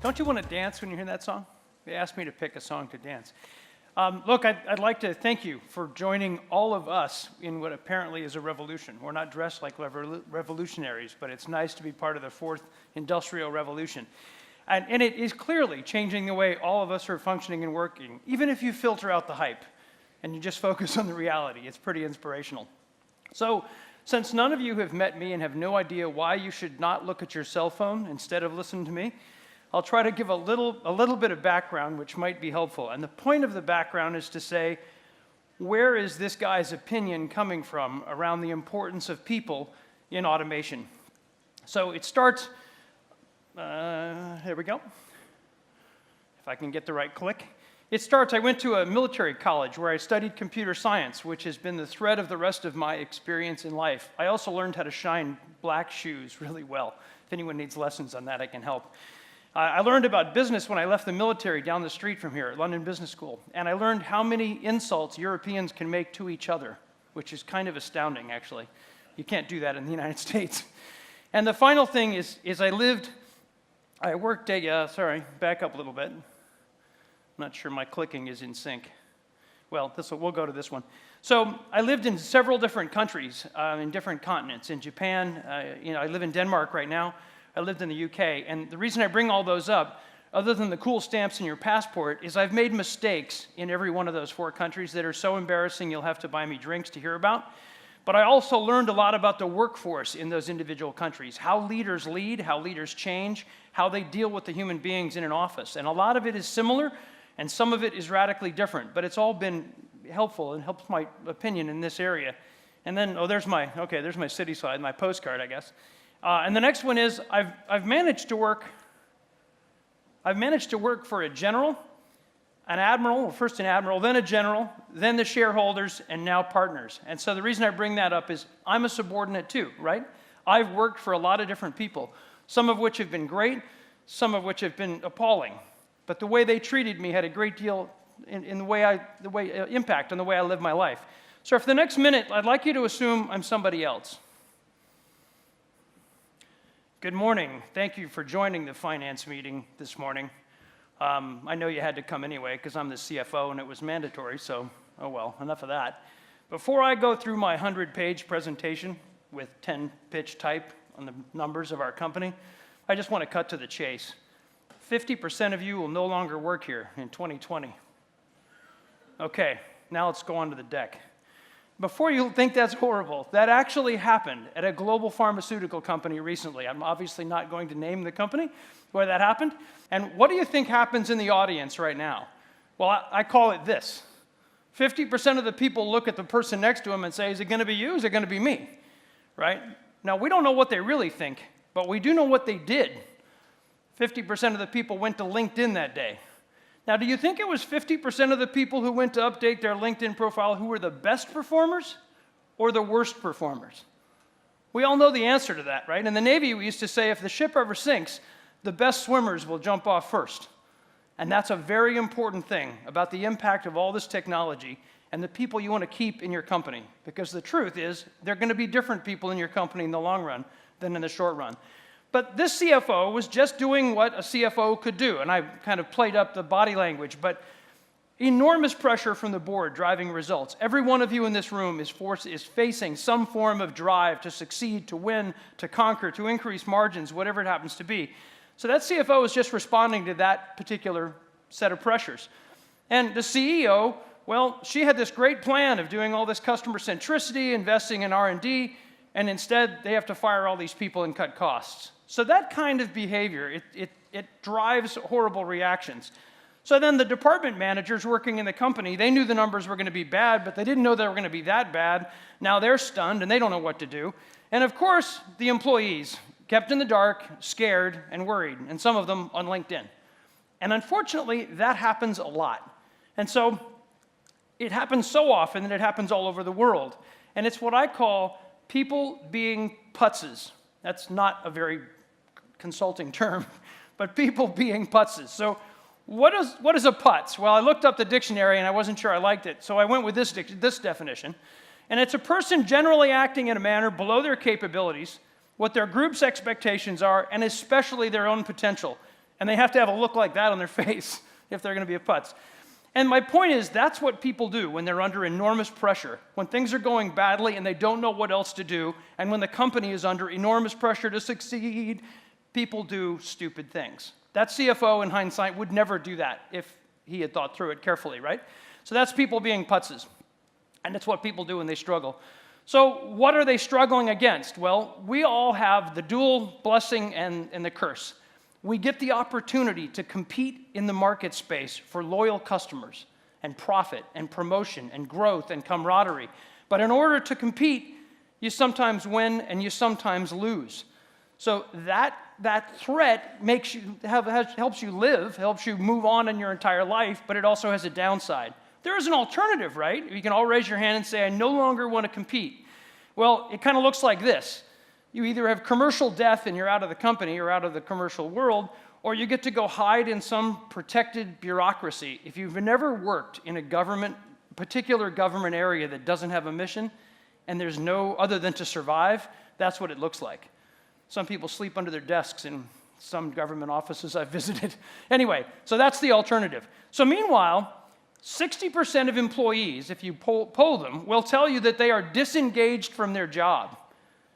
Don't you want to dance when you hear that song? They asked me to pick a song to dance. Look, I'd like to thank you for joining all of us in what apparently is a revolution. We're not dressed like revolutionaries, but it's nice to be part of the fourth industrial revolution. And it is clearly changing the way all of us are functioning and working, even if you filter out the hype and you just focus on the reality. It's pretty inspirational. So, since none of you have met me and have no idea why you should not look at your cell phone instead of listening to me, I'll try to give a little bit of background, which might be helpful. And the point of the background is to say, where is this guy's opinion coming from around the importance of people in automation? So it starts, here we go. If I can get the right click. It starts, I went to a military college where I studied computer science, which has been the thread of the rest of my experience in life. I also learned how to shine black shoes really well. If anyone needs lessons on that, I can help. I learned about business when I left the military down the street from here at London Business School, and I learned how many insults Europeans can make to each other, which is kind of astounding, actually. You can't do that in the United States. And the final thing is I worked back up a little bit. I'm not sure my clicking is in sync. Well, we'll go to this one. So I lived in several different countries, in different continents. In Japan, I live in Denmark right now. I lived in the UK, and the reason I bring all those up, other than the cool stamps in your passport, is I've made mistakes in every one of those 4 countries that are so embarrassing you'll have to buy me drinks to hear about. But I also learned a lot about the workforce in those individual countries, how leaders lead, how leaders change, how they deal with the human beings in an office. And a lot of it is similar, and some of it is radically different, but it's all been helpful and helps my opinion in this area. And then, there's my city slide, my postcard, I guess. And the next one is I've managed to work for a general, an admiral, first an admiral, then a general, then the shareholders, and now partners. And so the reason I bring that up is I'm a subordinate too, right? I've worked for a lot of different people, some of which have been great, some of which have been appalling. But the way they treated me had a great deal in the impact on the way I live my life. So for the next minute, I'd like you to assume I'm somebody else. Good morning. Thank you for joining the finance meeting this morning. I know you had to come anyway because I'm the CFO and it was mandatory, so oh well, enough of that. Before I go through my 100-page presentation with 10-pitch type on the numbers of our company, I just want to cut to the chase. 50% of you will no longer work here in 2020. Okay, now let's go on to the deck. Before you think that's horrible, that actually happened at a global pharmaceutical company recently. I'm obviously not going to name the company where that happened. And what do you think happens in the audience right now? Well, I call it this. 50% of the people look at the person next to them and say, is it going to be you? Is it going to be me? Right? Now, we don't know what they really think, but we do know what they did. 50% of the people went to LinkedIn that day. Now, do you think it was 50% of the people who went to update their LinkedIn profile who were the best performers or the worst performers? We all know the answer to that, right? In the Navy, we used to say if the ship ever sinks, the best swimmers will jump off first. And that's a very important thing about the impact of all this technology and the people you want to keep in your company. Because the truth is, there are going to be different people in your company in the long run than in the short run. But this CFO was just doing what a CFO could do, and I kind of played up the body language, but enormous pressure from the board driving results. Every one of you in this room is facing some form of drive to succeed, to win, to conquer, to increase margins, whatever it happens to be. So that CFO is just responding to that particular set of pressures. And the CEO, well, she had this great plan of doing all this customer centricity, investing in R&D, and instead they have to fire all these people and cut costs. So that kind of behavior, it drives horrible reactions. So then the department managers working in the company, they knew the numbers were going to be bad, but they didn't know they were going to be that bad. Now they're stunned and they don't know what to do. And of course, the employees kept in the dark, scared, and worried, and some of them on LinkedIn. And unfortunately, that happens a lot. And so it happens so often that it happens all over the world. And it's what I call people being putzes. That's not a very consulting term, but people being putzes. So what is a putz? Well, I looked up the dictionary and I wasn't sure I liked it, so I went with this definition. And it's a person generally acting in a manner below their capabilities, what their group's expectations are, and especially their own potential, And they have to have a look like that on their face if they're going to be a putz. And my point is, that's what people do when they're under enormous pressure, when things are going badly and they don't know what else to do, and when the company is under enormous pressure to succeed, people do stupid things. That CFO, in hindsight, would never do that if he had thought through it carefully, right? So that's people being putzes, and it's what people do when they struggle. So what are they struggling against? Well, we all have the dual blessing and the curse. We get the opportunity to compete in the market space for loyal customers and profit and promotion and growth and camaraderie. But in order to compete, you sometimes win and you sometimes lose. So that threat makes you helps you live, helps you move on in your entire life, but it also has a downside. There is an alternative, right? You can all raise your hand and say, I no longer want to compete. Well, it kind of looks like this. You either have commercial death and you're out of the company or out of the commercial world, or you get to go hide in some protected bureaucracy. If you've never worked in a particular government area that doesn't have a mission, and there's no other than to survive, that's what it looks like. Some people sleep under their desks in some government offices I've visited. Anyway, so that's the alternative. So meanwhile, 60% of employees, if you poll them, will tell you that they are disengaged from their job.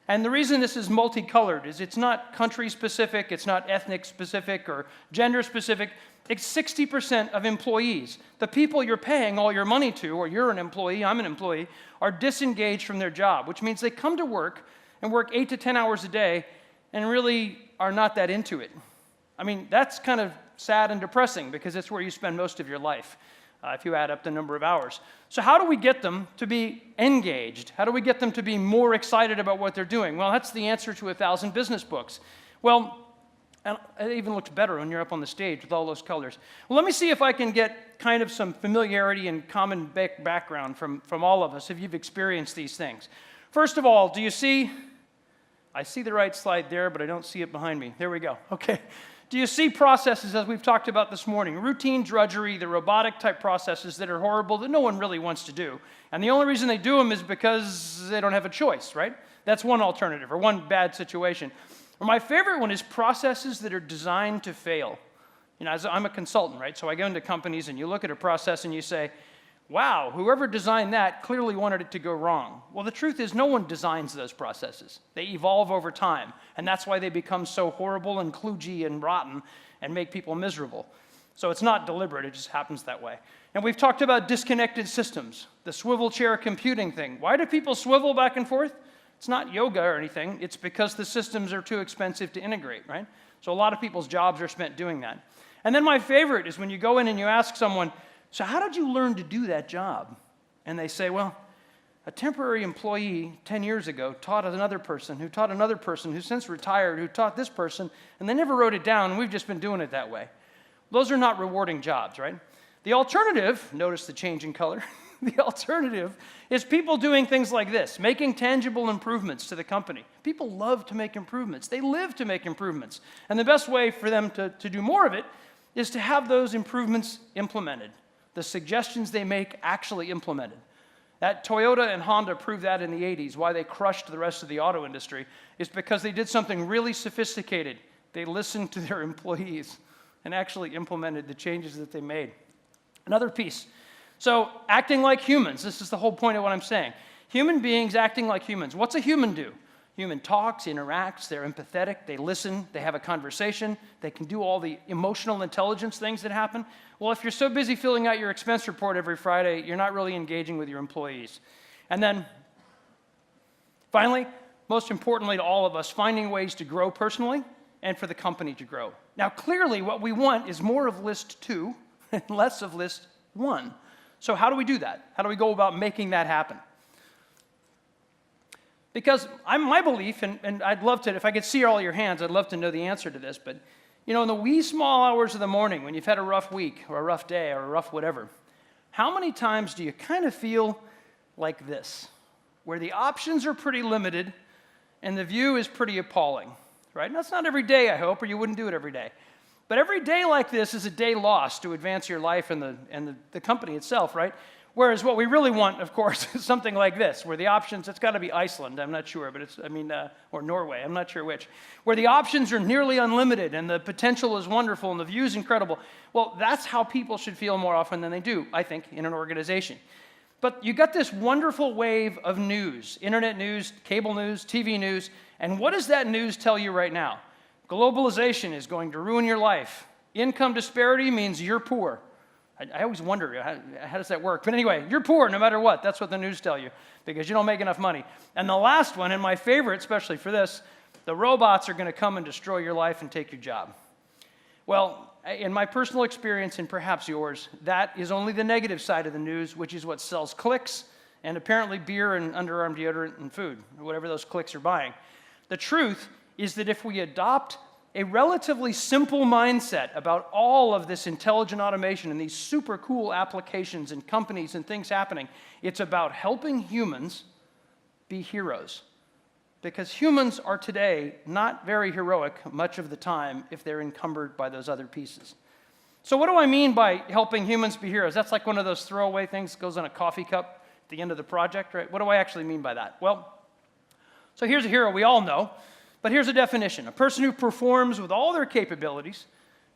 And the reason this is multicolored is it's not country specific, it's not ethnic specific or gender specific. It's 60% of employees. The people you're paying all your money to, or you're an employee, I'm an employee, are disengaged from their job, which means they come to work and work 8 to 10 hours a day and really are not that into it. I mean, that's kind of sad and depressing because it's where you spend most of your life. If you add up the number of hours. So how do we get them to be engaged? How do we get them to be more excited about what they're doing? Well, that's the answer to 1,000 business books. Well, and it even looks better when you're up on the stage with all those colors. Well, let me see if I can get kind of some familiarity and common background from all of us if you've experienced these things. First of all, do you see? I see the right slide there, but I don't see it behind me. There we go. Okay. Do you see processes, as we've talked about this morning, routine drudgery, the robotic type processes that are horrible, that no one really wants to do? And the only reason they do them is because they don't have a choice, right? That's one alternative, or one bad situation. Or my favorite one is processes that are designed to fail. You know, I'm a consultant, right? So I go into companies and you look at a process and you say, wow, whoever designed that clearly wanted it to go wrong. Well, the truth is no one designs those processes. They evolve over time, and that's why they become so horrible and kludgy and rotten and make people miserable. So it's not deliberate, it just happens that way. And we've talked about disconnected systems, the swivel chair computing thing. Why do people swivel back and forth? It's not yoga or anything. It's because the systems are too expensive to integrate, right? So a lot of people's jobs are spent doing that. And then my favorite is when you go in and you ask someone, so how did you learn to do that job? And they say, well, a temporary employee 10 years ago taught another person who taught another person who's since retired who taught this person, and they never wrote it down, and we've just been doing it that way. Those are not rewarding jobs, right? The alternative, notice the change in color, the alternative is people doing things like this, making tangible improvements to the company. People love to make improvements. They live to make improvements. And the best way for them to do more of it is to have those improvements implemented. The suggestions they make actually implemented. That Toyota and Honda proved that in the 80s. Why they crushed the rest of the auto industry is because they did something really sophisticated. They listened to their employees and actually implemented the changes that they made. Another piece. So acting like humans. This is the whole point of what I'm saying. Human beings acting like humans. What's a human do? Human talks, interacts, they're empathetic, they listen, they have a conversation, they can do all the emotional intelligence things that happen. Well, if you're so busy filling out your expense report every Friday, you're not really engaging with your employees. And then, finally, most importantly to all of us, finding ways to grow personally and for the company to grow. Now, clearly, what we want is more of list 2 and less of list 1. So how do we do that? How do we go about making that happen? Because my belief, and I'd love to, if I could see all your hands, I'd love to know the answer to this, but you know, in the wee small hours of the morning when you've had a rough week or a rough day or a rough whatever, how many times do you kind of feel like this, where the options are pretty limited and the view is pretty appalling, right? And that's not every day, I hope, or you wouldn't do it every day. But every day like this is a day lost to advance your life and the company itself, right? Whereas what we really want, of course, is something like this, where the options, it's got to be Iceland, I'm not sure, but or Norway, I'm not sure which, where the options are nearly unlimited and the potential is wonderful and the view is incredible. Well, that's how people should feel more often than they do, I think, in an organization. But you got this wonderful wave of news, internet news, cable news, TV news, and what does that news tell you right now? Globalization is going to ruin your life. Income disparity means you're poor. I always wonder, how does that work? But anyway, you're poor no matter what. That's what the news tell you, because you don't make enough money. And the last one, and my favorite, especially for this, the robots are going to come and destroy your life and take your job. Well, in my personal experience, and perhaps yours, that is only the negative side of the news, which is what sells clicks and apparently beer and underarm deodorant and food, or whatever those clicks are buying. The truth is that if we adopt a relatively simple mindset about all of this intelligent automation and these super cool applications and companies and things happening, it's about helping humans be heroes. Because humans are today not very heroic much of the time if they're encumbered by those other pieces. So what do I mean by helping humans be heroes? That's like one of those throwaway things that goes on a coffee cup at the end of the project, right? What do I actually mean by that? Well, so here's a hero we all know. But here's a definition: a person who performs with all their capabilities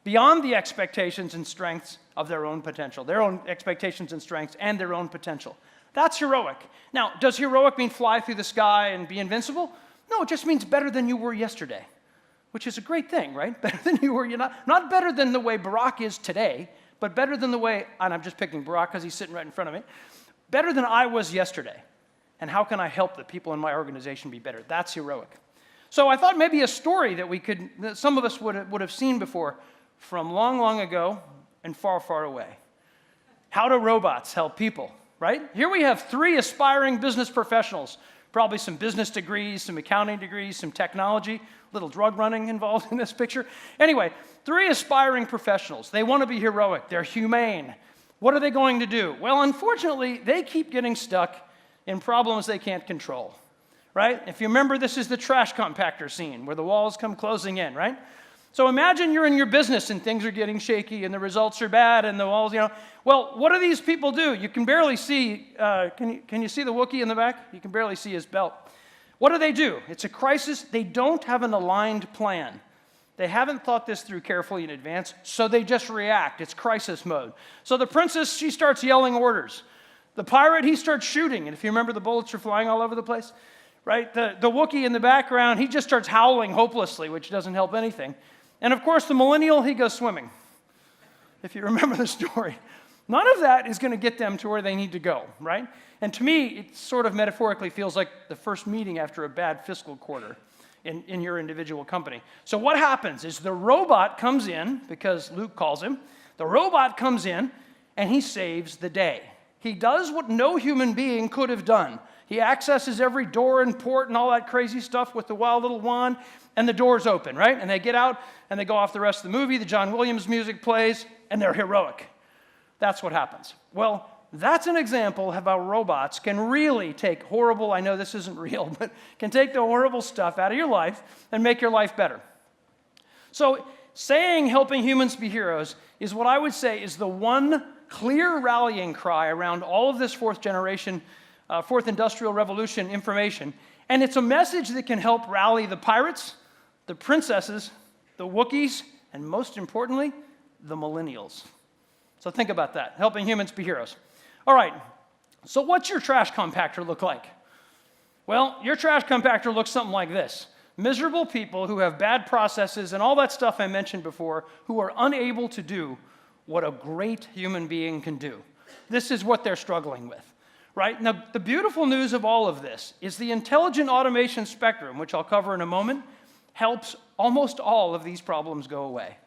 beyond the expectations and strengths of their own potential, their own expectations and strengths and their own potential. That's heroic. Now, does heroic mean fly through the sky and be invincible? No, it just means better than you were yesterday, which is a great thing, right? Better than you were, not better than the way Barack is today, but better than the way, and I'm just picking Barack because he's sitting right in front of me, better than I was yesterday. And how can I help the people in my organization be better? That's heroic. So I thought maybe a story that some of us would have seen before from long, long ago and far, far away. How do robots help people, right? Here we have 3 aspiring business professionals, probably some business degrees, some accounting degrees, some technology, a little drug running involved in this picture. Anyway, 3 aspiring professionals. They want to be heroic. They're humane. What are they going to do? Well, unfortunately, they keep getting stuck in problems they can't control. Right? If you remember, this is the trash compactor scene where the walls come closing in, right? So imagine you're in your business and things are getting shaky and the results are bad and the walls, Well, what do these people do? You can barely see, can you see the Wookiee in the back? You can barely see his belt. What do? It's a crisis. They don't have an aligned plan. They haven't thought this through carefully in advance, so they just react. It's crisis mode. So the princess, she starts yelling orders. The pirate, he starts shooting, and if you remember, the bullets are flying all over the place. Right? The Wookiee in the background, he just starts howling hopelessly, which doesn't help anything. And of course, the millennial, he goes swimming. If you remember the story. None of that is going to get them to where they need to go, right? And to me, it sort of metaphorically feels like the first meeting after a bad fiscal quarter in your individual company. So what happens is the robot comes in, because Luke calls him, the robot comes in and he saves the day. He does what no human being could have done. He accesses every door and port and all that crazy stuff with the wild little wand, and the doors open, right? And they get out, and they go off the rest of the movie. The John Williams music plays, and they're heroic. That's what happens. Well, that's an example of how robots can really take horrible, I know this isn't real, but can take the horrible stuff out of your life and make your life better. So saying helping humans be heroes is what I would say is the one clear rallying cry around all of this fourth industrial revolution information. And it's a message that can help rally the pirates, the princesses, the Wookiees, and most importantly, the millennials. So think about that, helping humans be heroes. All right, so what's your trash compactor look like? Well, your trash compactor looks something like this. Miserable people who have bad processes and all that stuff I mentioned before, who are unable to do what a great human being can do. This is what they're struggling with. Right? Now, the beautiful news of all of this is the intelligent automation spectrum, which I'll cover in a moment, helps almost all of these problems go away.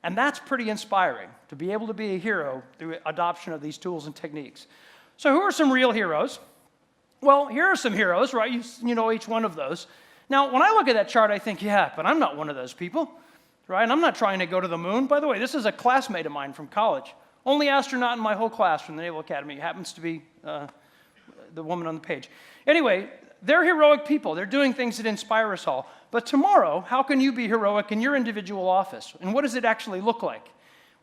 And that's pretty inspiring, to be able to be a hero through adoption of these tools and techniques. So who are some real heroes? Well, here are some heroes, right? You know each one of those. Now, when I look at that chart, I think, yeah, but I'm not one of those people, right? I'm not trying to go to the moon. By the way, this is a classmate of mine from college. Only astronaut in my whole class from the Naval Academy happens to be the woman on the page. Anyway, they're heroic people. They're doing things that inspire us all. But tomorrow, how can you be heroic in your individual office? And what does it actually look like?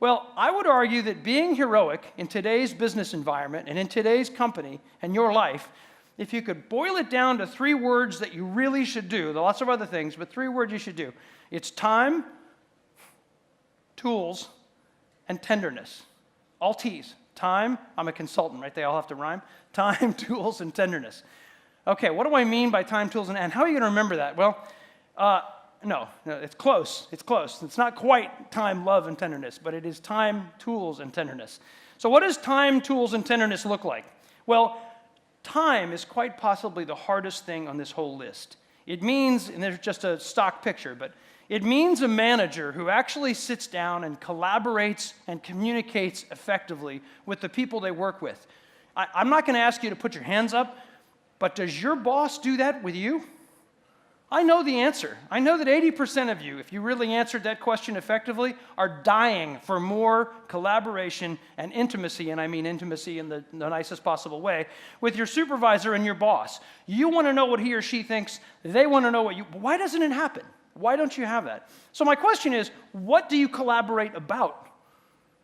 Well, I would argue that being heroic in today's business environment and in today's company and your life, if you could boil it down to 3 words that you really should do, there are lots of other things, but 3 words you should do. It's time, tools, and tenderness. All T's. Time, I'm a consultant, right? They all have to rhyme. Time, tools, and tenderness. Okay, what do I mean by time, tools, and how are you going to remember that? Well, no, it's close. It's close. It's not quite time, love, and tenderness, but it is time, tools, and tenderness. So what does time, tools, and tenderness look like? Well, time is quite possibly the hardest thing on this whole list. It means, and there's just a stock picture, but it means a manager who actually sits down and collaborates and communicates effectively with the people they work with. I'm not going to ask you to put your hands up, but does your boss do that with you? I know the answer. I know that 80% of you, if you really answered that question effectively, are dying for more collaboration and intimacy, and I mean intimacy in the nicest possible way, with your supervisor and your boss. You want to know what he or she thinks. They want to know what you... Why doesn't it happen? Why don't you have that? So my question is, what do you collaborate about?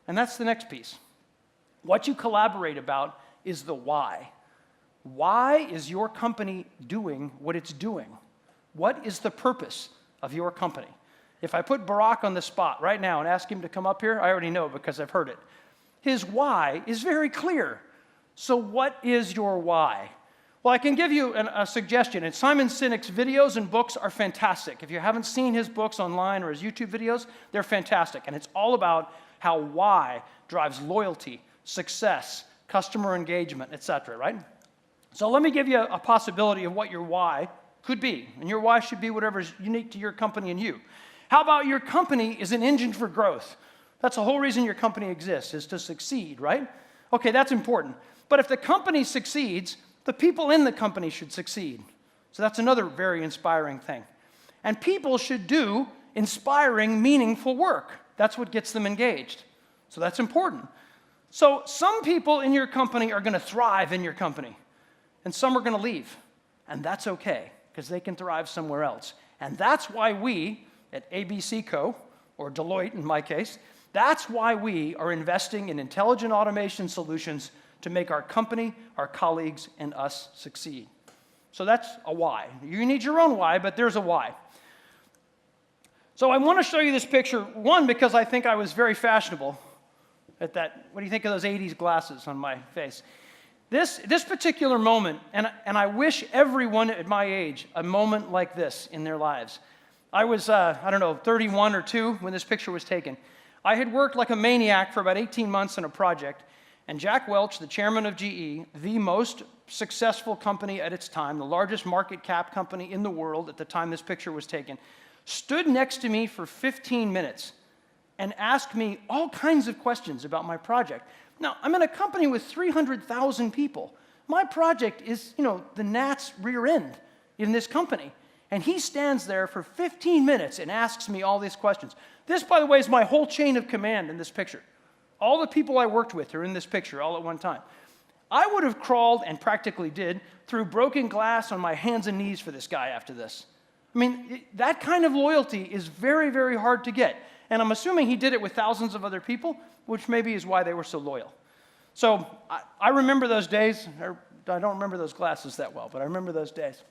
And that's the next piece. What you collaborate about is the why. Why is your company doing what it's doing? What is the purpose of your company? If I put Barack on the spot right now and ask him to come up here, I already know because I've heard it. His why is very clear. So what is your why? Well, I can give you a suggestion. And Simon Sinek's videos and books are fantastic. If you haven't seen his books online or his YouTube videos, they're fantastic. And it's all about how why drives loyalty, success, customer engagement, etc., right? So let me give you a possibility of what your why could be. And your why should be whatever is unique to your company and you. How about your company is an engine for growth? That's the whole reason your company exists, is to succeed, right? Okay, that's important. But if the company succeeds, the people in the company should succeed. So that's another very inspiring thing. And people should do inspiring, meaningful work. That's what gets them engaged. So that's important. So some people in your company are going to thrive in your company, and some are going to leave. And that's okay, because they can thrive somewhere else. And that's why we at ABC Co., or Deloitte in my case, that's why we are investing in intelligent automation solutions to make our company, our colleagues, and us succeed. So that's a why. You need your own why, but there's a why. So I want to show you this picture, one, because I think I was very fashionable at that. What do you think of those 80s glasses on my face? This particular moment, and I wish everyone at my age a moment like this in their lives. I was, 31 or 2 when this picture was taken. I had worked like a maniac for about 18 months on a project, and Jack Welch, the chairman of GE, the most successful company at its time, the largest market cap company in the world at the time this picture was taken, stood next to me for 15 minutes and asked me all kinds of questions about my project. Now, I'm in a company with 300,000 people. My project is, the gnat's rear end in this company. And he stands there for 15 minutes and asks me all these questions. This, by the way, is my whole chain of command in this picture. All the people I worked with are in this picture all at one time. I would have crawled, and practically did, through broken glass on my hands and knees for this guy after this. I mean, that kind of loyalty is very, very hard to get. And I'm assuming he did it with thousands of other people, which maybe is why they were so loyal. So I remember those days. I don't remember those glasses that well, but I remember those days.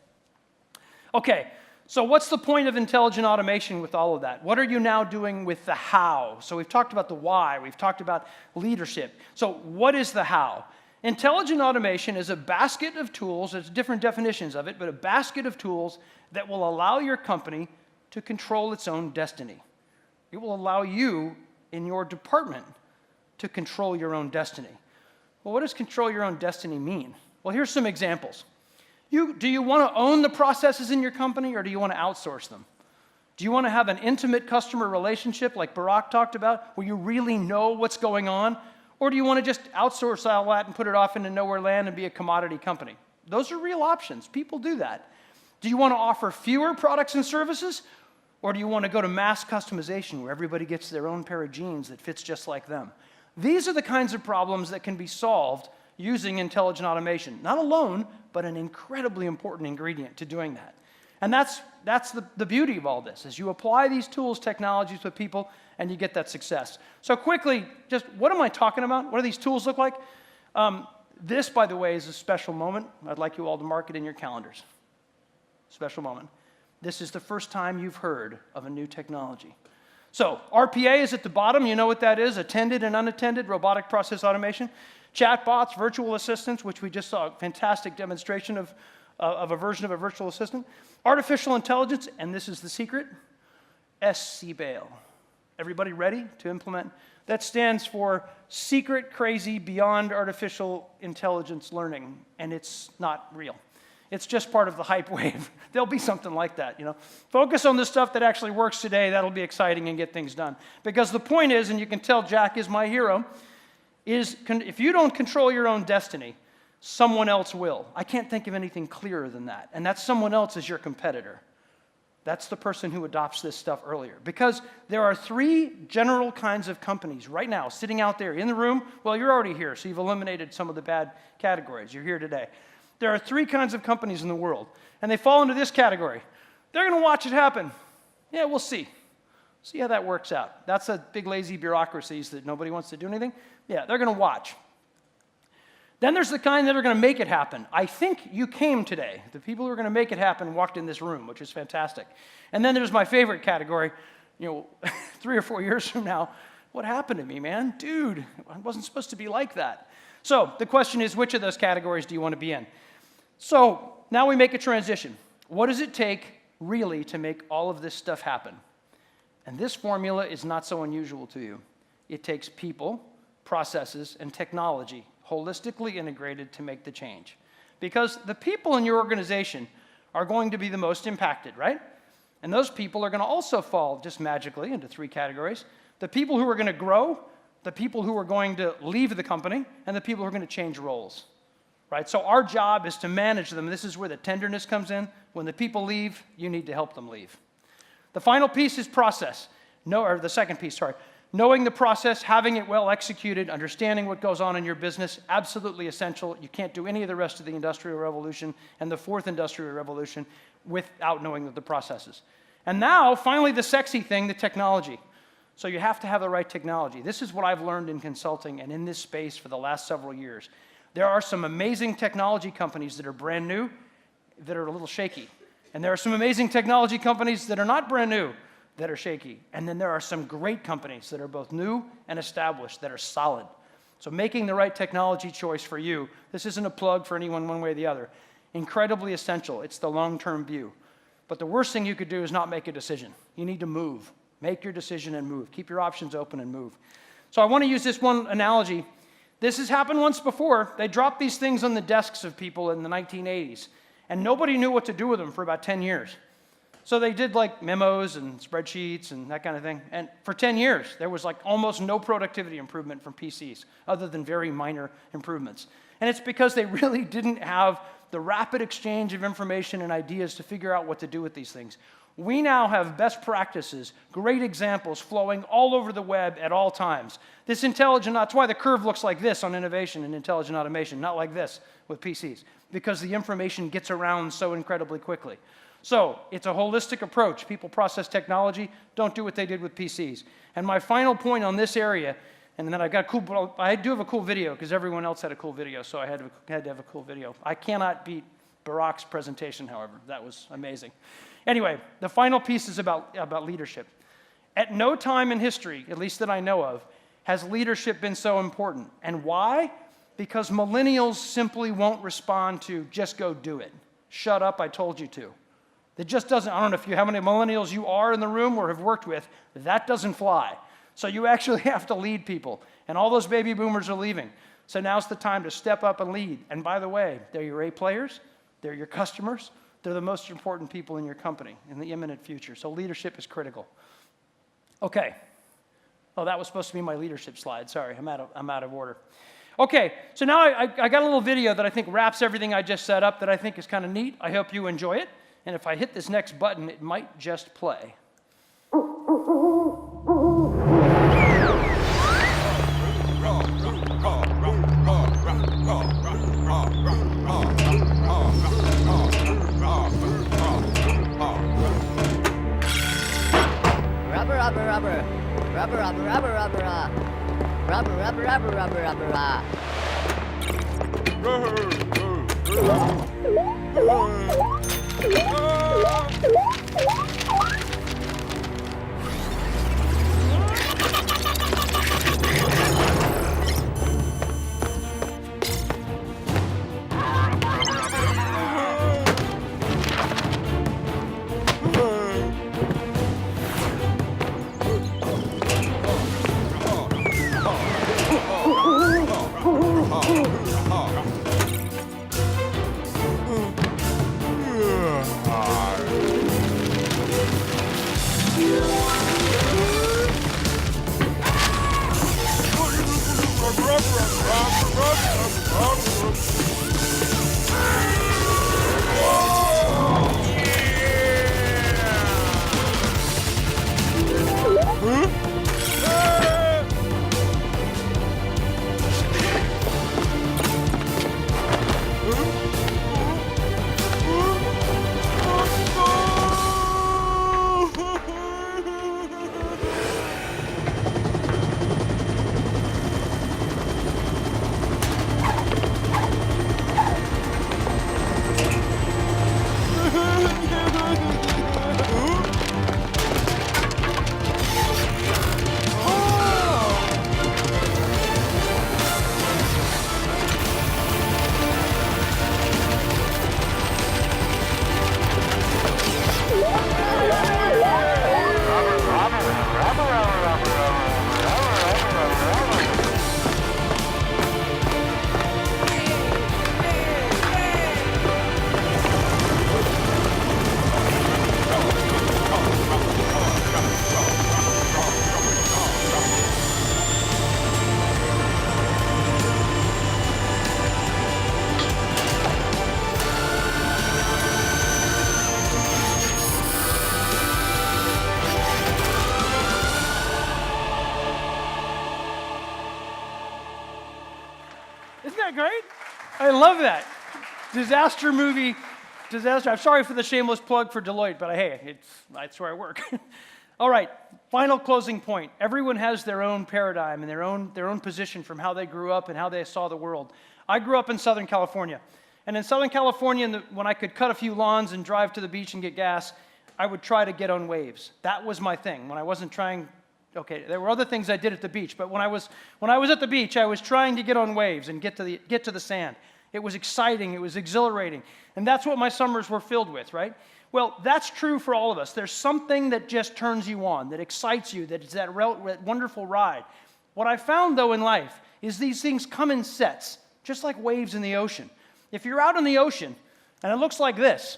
Okay, so what's the point of intelligent automation with all of that? What are you now doing with the how? So we've talked about the why. We've talked about leadership. So what is the how? Intelligent automation is a basket of tools. There's different definitions of it, but a basket of tools that will allow your company to control its own destiny. It will allow you in your department to control your own destiny. Well, what does control your own destiny mean? Well, here's some examples. Do you want to own the processes in your company, or do you want to outsource them? Do you want to have an intimate customer relationship like Barack talked about, where you really know what's going on? Or do you want to just outsource all that and put it off into nowhere land and be a commodity company? Those are real options. People do that. Do you want to offer fewer products and services? Or do you want to go to mass customization where everybody gets their own pair of jeans that fits just like them? These are the kinds of problems that can be solved using intelligent automation. Not alone, but an incredibly important ingredient to doing that. And that's the beauty of all this, is you apply these tools, technologies with people, and you get that success. So quickly, just what am I talking about? What do these tools look like? This, by the way, is a special moment. I'd like you all to mark it in your calendars. Special moment. This is the first time you've heard of a new technology. So RPA is at the bottom. You know what that is, attended and unattended robotic process automation. Chatbots, virtual assistants, which we just saw a fantastic demonstration of a version of a virtual assistant. Artificial intelligence, and this is the secret, SCBALE. Everybody ready to implement? That stands for Secret Crazy Beyond Artificial Intelligence Learning, and it's not real. It's just part of the hype wave. There'll be something like that, you know. Focus on the stuff that actually works today. That'll be exciting and get things done. Because the point is, and you can tell Jack is my hero, is if you don't control your own destiny, someone else will. I can't think of anything clearer than that. And that someone else is your competitor. That's the person who adopts this stuff earlier. Because there are 3 general kinds of companies right now sitting out there in the room. Well, you're already here, so you've eliminated some of the bad categories. You're here today. There are 3 kinds of companies in the world, and they fall into this category. They're going to watch it happen. Yeah, we'll see. See how that works out. That's a big, lazy bureaucracies that nobody wants to do anything. Yeah, they're going to watch. Then there's the kind that are going to make it happen. I think you came today. The people who are going to make it happen walked in this room, which is fantastic. And then there's my favorite category, 3 or 4 years from now. What happened to me, man? Dude, I wasn't supposed to be like that. So the question is, which of those categories do you want to be in? So now we make a transition. What does it take really to make all of this stuff happen? And this formula is not so unusual to you. It takes people, processes, and technology holistically integrated to make the change. Because the people in your organization are going to be the most impacted, right? And those people are going to also fall just magically into 3 categories. The people who are going to grow, the people who are going to leave the company, and the people who are going to change roles, right? So our job is to manage them. This is where the tenderness comes in. When the people leave, you need to help them leave. The final piece is process. The second piece, sorry. Knowing the process, having it well executed, understanding what goes on in your business, absolutely essential. You can't do any of the rest of the Industrial Revolution and the 4th Industrial Revolution without knowing the processes. And now, finally, the sexy thing, the technology. So you have to have the right technology. This is what I've learned in consulting and in this space for the last several years. There are some amazing technology companies that are brand new that are a little shaky. And there are some amazing technology companies that are not brand new that are shaky. And then there are some great companies that are both new and established that are solid. So making the right technology choice for you, this isn't a plug for anyone one way or the other, incredibly essential. It's the long-term view. But the worst thing you could do is not make a decision. You need to move. Make your decision and move. Keep your options open and move. So I want to use this one analogy. This has happened once before. They dropped these things on the desks of people in the 1980s, and nobody knew what to do with them for about 10 years. So they did like memos and spreadsheets and that kind of thing. And for 10 years, there was like almost no productivity improvement from PCs, other than very minor improvements. And it's because they really didn't have the rapid exchange of information and ideas to figure out what to do with these things. We now have best practices, great examples flowing all over the web at all times. That's why the curve looks like this on innovation and intelligent automation, not like this with PCs, because the information gets around so incredibly quickly. So it's a holistic approach. People, process, technology, don't do what they did with PCs. And my final point on this area, and then I do have a cool video because everyone else had a cool video, so I had to have a cool video. I cannot beat Barack's presentation, however. That was amazing. Anyway, the final piece is about leadership. At no time in history, at least that I know of, has leadership been so important. And why? Because millennials simply won't respond to just go do it. Shut up, I told you to. It just doesn't, I don't know how many millennials you are in the room or have worked with, that doesn't fly. So you actually have to lead people. And all those baby boomers are leaving. So now's the time to step up and lead. And by the way, they're your A players, they're your customers, they're the most important people in your company in the imminent future. So leadership is critical. Okay. Oh, that was supposed to be my leadership slide. Sorry, I'm out of order. Okay, so now I got a little video that I think wraps everything I just set up that I think is kind of neat. I hope you enjoy it. And if I hit this next button, it might just play. rubber, rubber, rubber, rubber, rubber, rubber, rubber, rubber, rubber, rubber, Isn't that great? I love that. Disaster movie, disaster. I'm sorry for the shameless plug for Deloitte, but hey, that's where I work. All right, final closing point. Everyone has their own paradigm and their own position from how they grew up and how they saw the world. I grew up in Southern California. And in Southern California, when I could cut a few lawns and drive to the beach and get gas, I would try to get on waves. That was my thing. When I wasn't trying, okay, there were other things I did at the beach, but when I was at the beach, I was trying to get on waves and get to the sand. It was exciting, it was exhilarating, and that's what my summers were filled with, right? Well, that's true for all of us. There's something that just turns you on, that excites you, that is that wonderful ride. What I found, though, in life is these things come in sets, just like waves in the ocean. If you're out in the ocean, and it looks like this,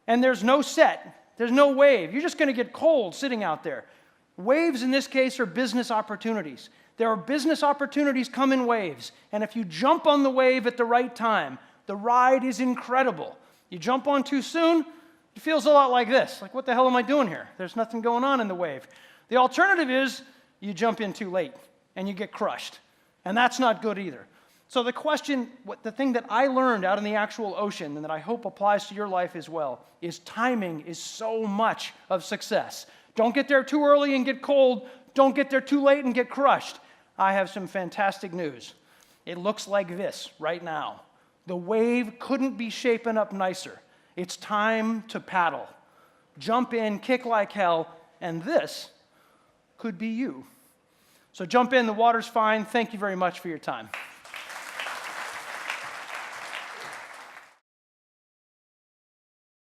and there's no set, there's no wave, you're just going to get cold sitting out there. Waves, in this case, are business opportunities. There are business opportunities come in waves, and if you jump on the wave at the right time, the ride is incredible. You jump on too soon, it feels a lot like this. Like, what the hell am I doing here? There's nothing going on in the wave. The alternative is you jump in too late, and you get crushed, and that's not good either. So the thing that I learned out in the actual ocean, and that I hope applies to your life as well, is timing is so much of success. Don't get there too early and get cold. Don't get there too late and get crushed. I have some fantastic news. It looks like this right now. The wave couldn't be shaping up nicer. It's time to paddle. Jump in, kick like hell, and this could be you. So jump in, the water's fine. Thank you very much for your time.